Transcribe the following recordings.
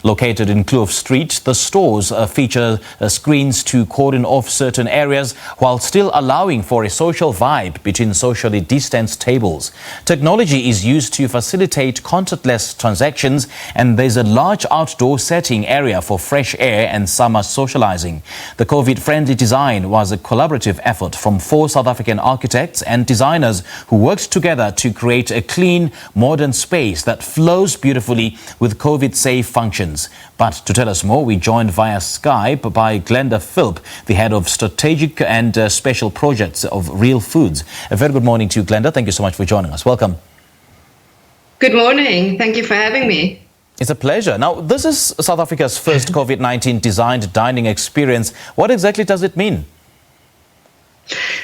Located in Kloof Street, the stores feature screens to cordon off certain areas while still allowing for a social vibe between socially distanced tables. Technology is used to facilitate contactless transactions, and there's a large outdoor setting area for fresh air and summer socializing. The COVID-friendly design was a collaborative effort from 4 South African architects and designers who worked together to create a clean, modern space that flows beautifully with COVID-safe functions. But to tell us more, we joined via Skype by Glenda Philp, the head of strategic and special projects of Real Foods. A very good morning to you, Glenda. Thank you so much for joining us. Welcome. Good morning. Thank you for having me. It's a pleasure. Now, this is South Africa's first COVID-19 designed dining experience. What exactly does it mean?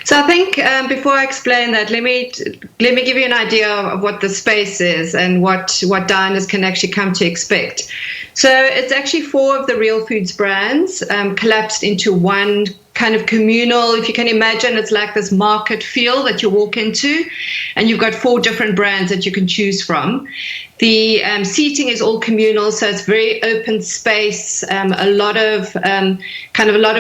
So I think before I explain that, let me give you an idea of what the space is and what diners can actually come to expect. So it's actually 4 of the Real Foods brands collapsed into one kind of communal, if you can imagine, it's like this market feel that you walk into, and you've got 4 different brands that you can choose from. The seating is all communal, so it's very open space, a lot of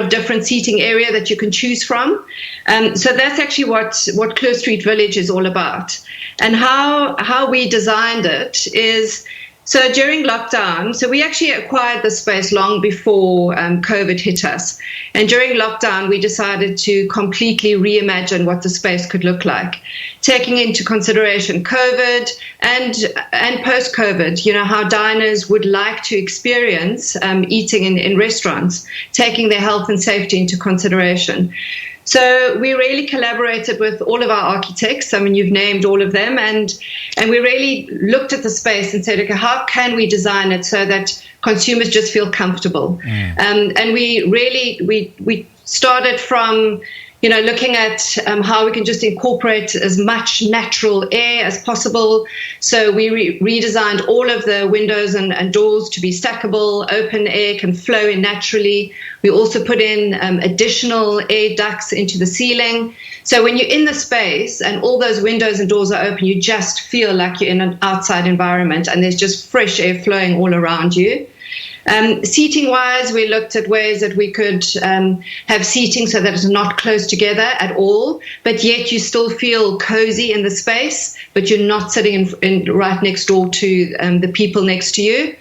different seating area that you can choose from. So that's actually what Kloof Street Village is all about. And how we designed it is, so during lockdown, so we actually acquired the space long before COVID hit us. And during lockdown, we decided to completely reimagine what the space could look like, taking into consideration COVID and post-COVID, how diners would like to experience eating in restaurants, taking their health and safety into consideration. So we really collaborated with all of our architects. I mean, you've named all of them, and we really looked at the space and said, okay, how can we design it so that consumers just feel comfortable? And we started from looking at how we can just incorporate as much natural air as possible. So we redesigned all of the windows and doors to be stackable. Open air can flow in naturally. We also put in additional air ducts into the ceiling. So when you're in the space and all those windows and doors are open, you just feel like you're in an outside environment and there's just fresh air flowing all around you. Seating-wise, we looked at ways that we could have seating so that it's not close together at all, but yet you still feel cozy in the space, but you're not sitting in right next door to the people next to you.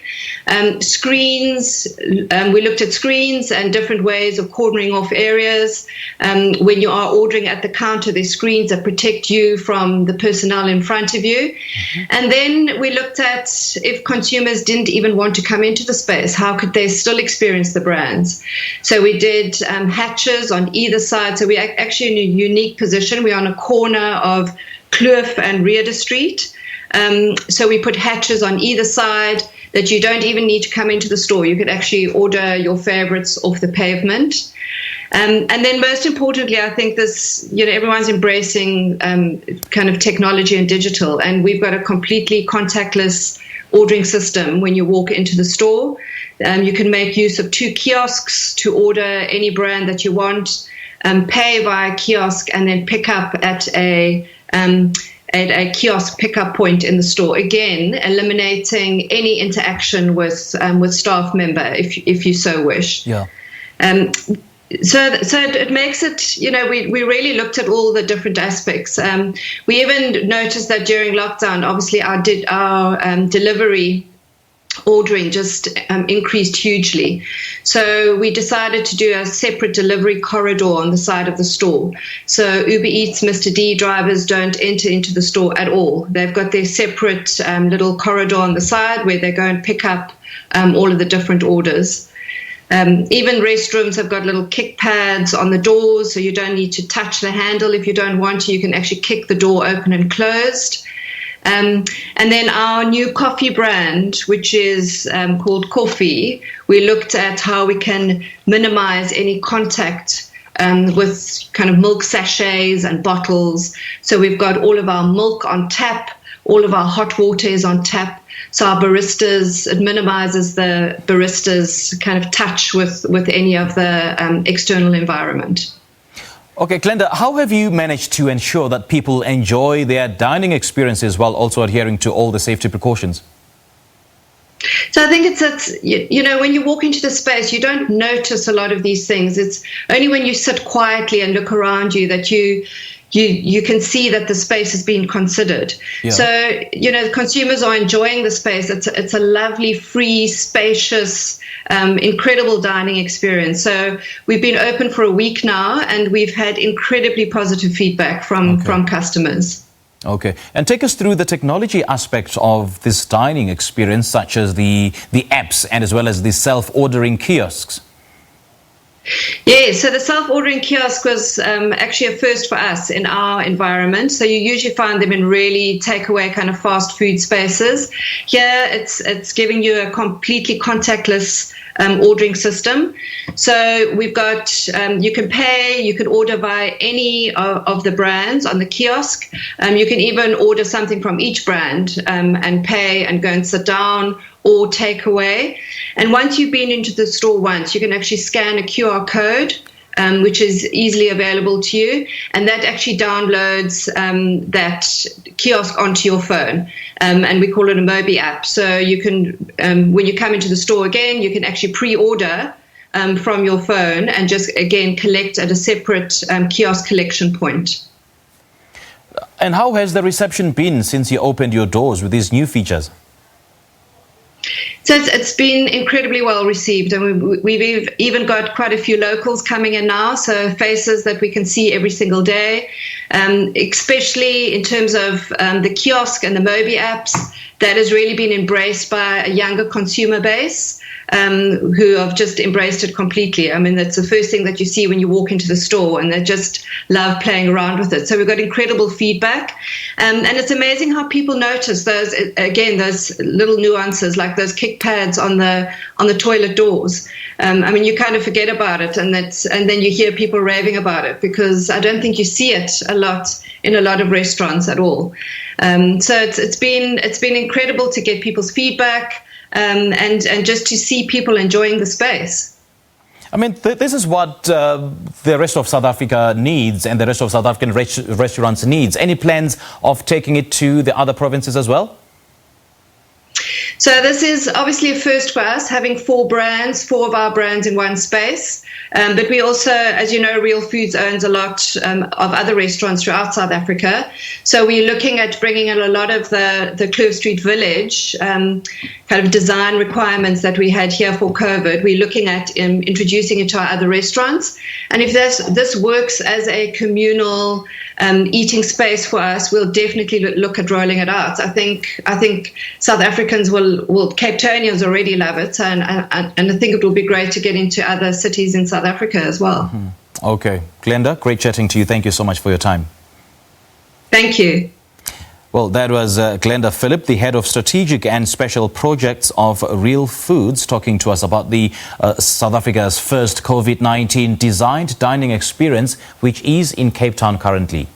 Screens, we looked at screens and different ways of cordoning off areas. When you are ordering at the counter, there's screens that protect you from the personnel in front of you. Mm-hmm. And then we looked at if consumers didn't even want to come into the space, how could they still experience the brands? So we did hatches on either side. So we're actually in a unique position. We're on a corner of Kloof and Reeder Street. So we put hatches on either side that you don't even need to come into the store. You could actually order your favorites off the pavement. And then most importantly, I think this, everyone's embracing kind of technology and digital, and we've got a completely contactless ordering system when you walk into the store. You can make use of 2 kiosks to order any brand that you want, pay via kiosk, and then pick up at a kiosk pickup point in the store. Again, eliminating any interaction with staff member if you so wish. Yeah. So it makes it, we really looked at all the different aspects. We even noticed that during lockdown, obviously our delivery ordering just increased hugely. So we decided to do a separate delivery corridor on the side of the store. So Uber Eats, Mr. D drivers don't enter into the store at all. They've got their separate little corridor on the side where they go and pick up all of the different orders. Even restrooms have got little kick pads on the doors, so you don't need to touch the handle if you don't want to. You can actually kick the door open and closed. And then our new coffee brand, which is called Coffee, we looked at how we can minimize any contact with kind of milk sachets and bottles. So we've got all of our milk on tap, all of our hot water is on tap. So our baristas, it minimizes the baristas' kind of touch with any of the external environment. Okay, Glenda, how have you managed to ensure that people enjoy their dining experiences while also adhering to all the safety precautions? So I think when you walk into the space, you don't notice a lot of these things. It's only when you sit quietly and look around you that you can see that the space has been considered. Yeah. So, consumers are enjoying the space. It's a lovely, free, spacious, incredible dining experience. So we've been open for a week now, and we've had incredibly positive feedback from customers. Okay, and take us through the technology aspects of this dining experience, such as the apps and as well as the self-ordering kiosks. Yeah, so the self-ordering kiosk was actually a first for us in our environment. So you usually find them in really takeaway kind of fast food spaces. Here, it's giving you a completely contactless ordering system. So we've got, you can pay, you can order via any of the brands on the kiosk. You can even order something from each brand and pay and go and sit down or take away. And once you've been into the store once, you can actually scan a QR code, which is easily available to you. And that actually downloads that kiosk onto your phone. And we call it a Mobi app. So you can, when you come into the store again, you can actually pre-order from your phone and just, again, collect at a separate kiosk collection point. And how has the reception been since you opened your doors with these new features? So it's been incredibly well received, and we've even got quite a few locals coming in now, so faces that we can see every single day, especially in terms of the kiosk and the Mobi apps. That has really been embraced by a younger consumer base who have just embraced it completely. I mean, that's the first thing that you see when you walk into the store, and they just love playing around with it. So we've got incredible feedback. And it's amazing how people notice those little nuances, like those kick pads on the toilet doors. I mean, you kind of forget about it, and then you hear people raving about it, because I don't think you see it a lot in a lot of restaurants at all. So it's been incredible to get people's feedback. And just to see people enjoying the space. I mean, this is what the rest of South Africa needs, and the rest of South African restaurants needs. Any plans of taking it to the other provinces as well? So this is obviously a first for us, having four of our brands in one space. But we also, as you know, Real Foods owns a lot of other restaurants throughout South Africa. So we're looking at bringing in a lot of the Kloof Street Village kind of design requirements that we had here for COVID. We're looking at introducing it to our other restaurants. And if this works as a communal eating space for us, we'll definitely look at rolling it out. I think South Africans Cape Townians already love it, and I think it will be great to get into other cities in South Africa as well. Mm-hmm. Okay. Glenda, great chatting to you. Thank you so much for your time. Thank you. Well, that was Glenda Philp, the head of strategic and special projects of Real Foods, talking to us about the South Africa's first COVID-19 designed dining experience, which is in Cape Town currently.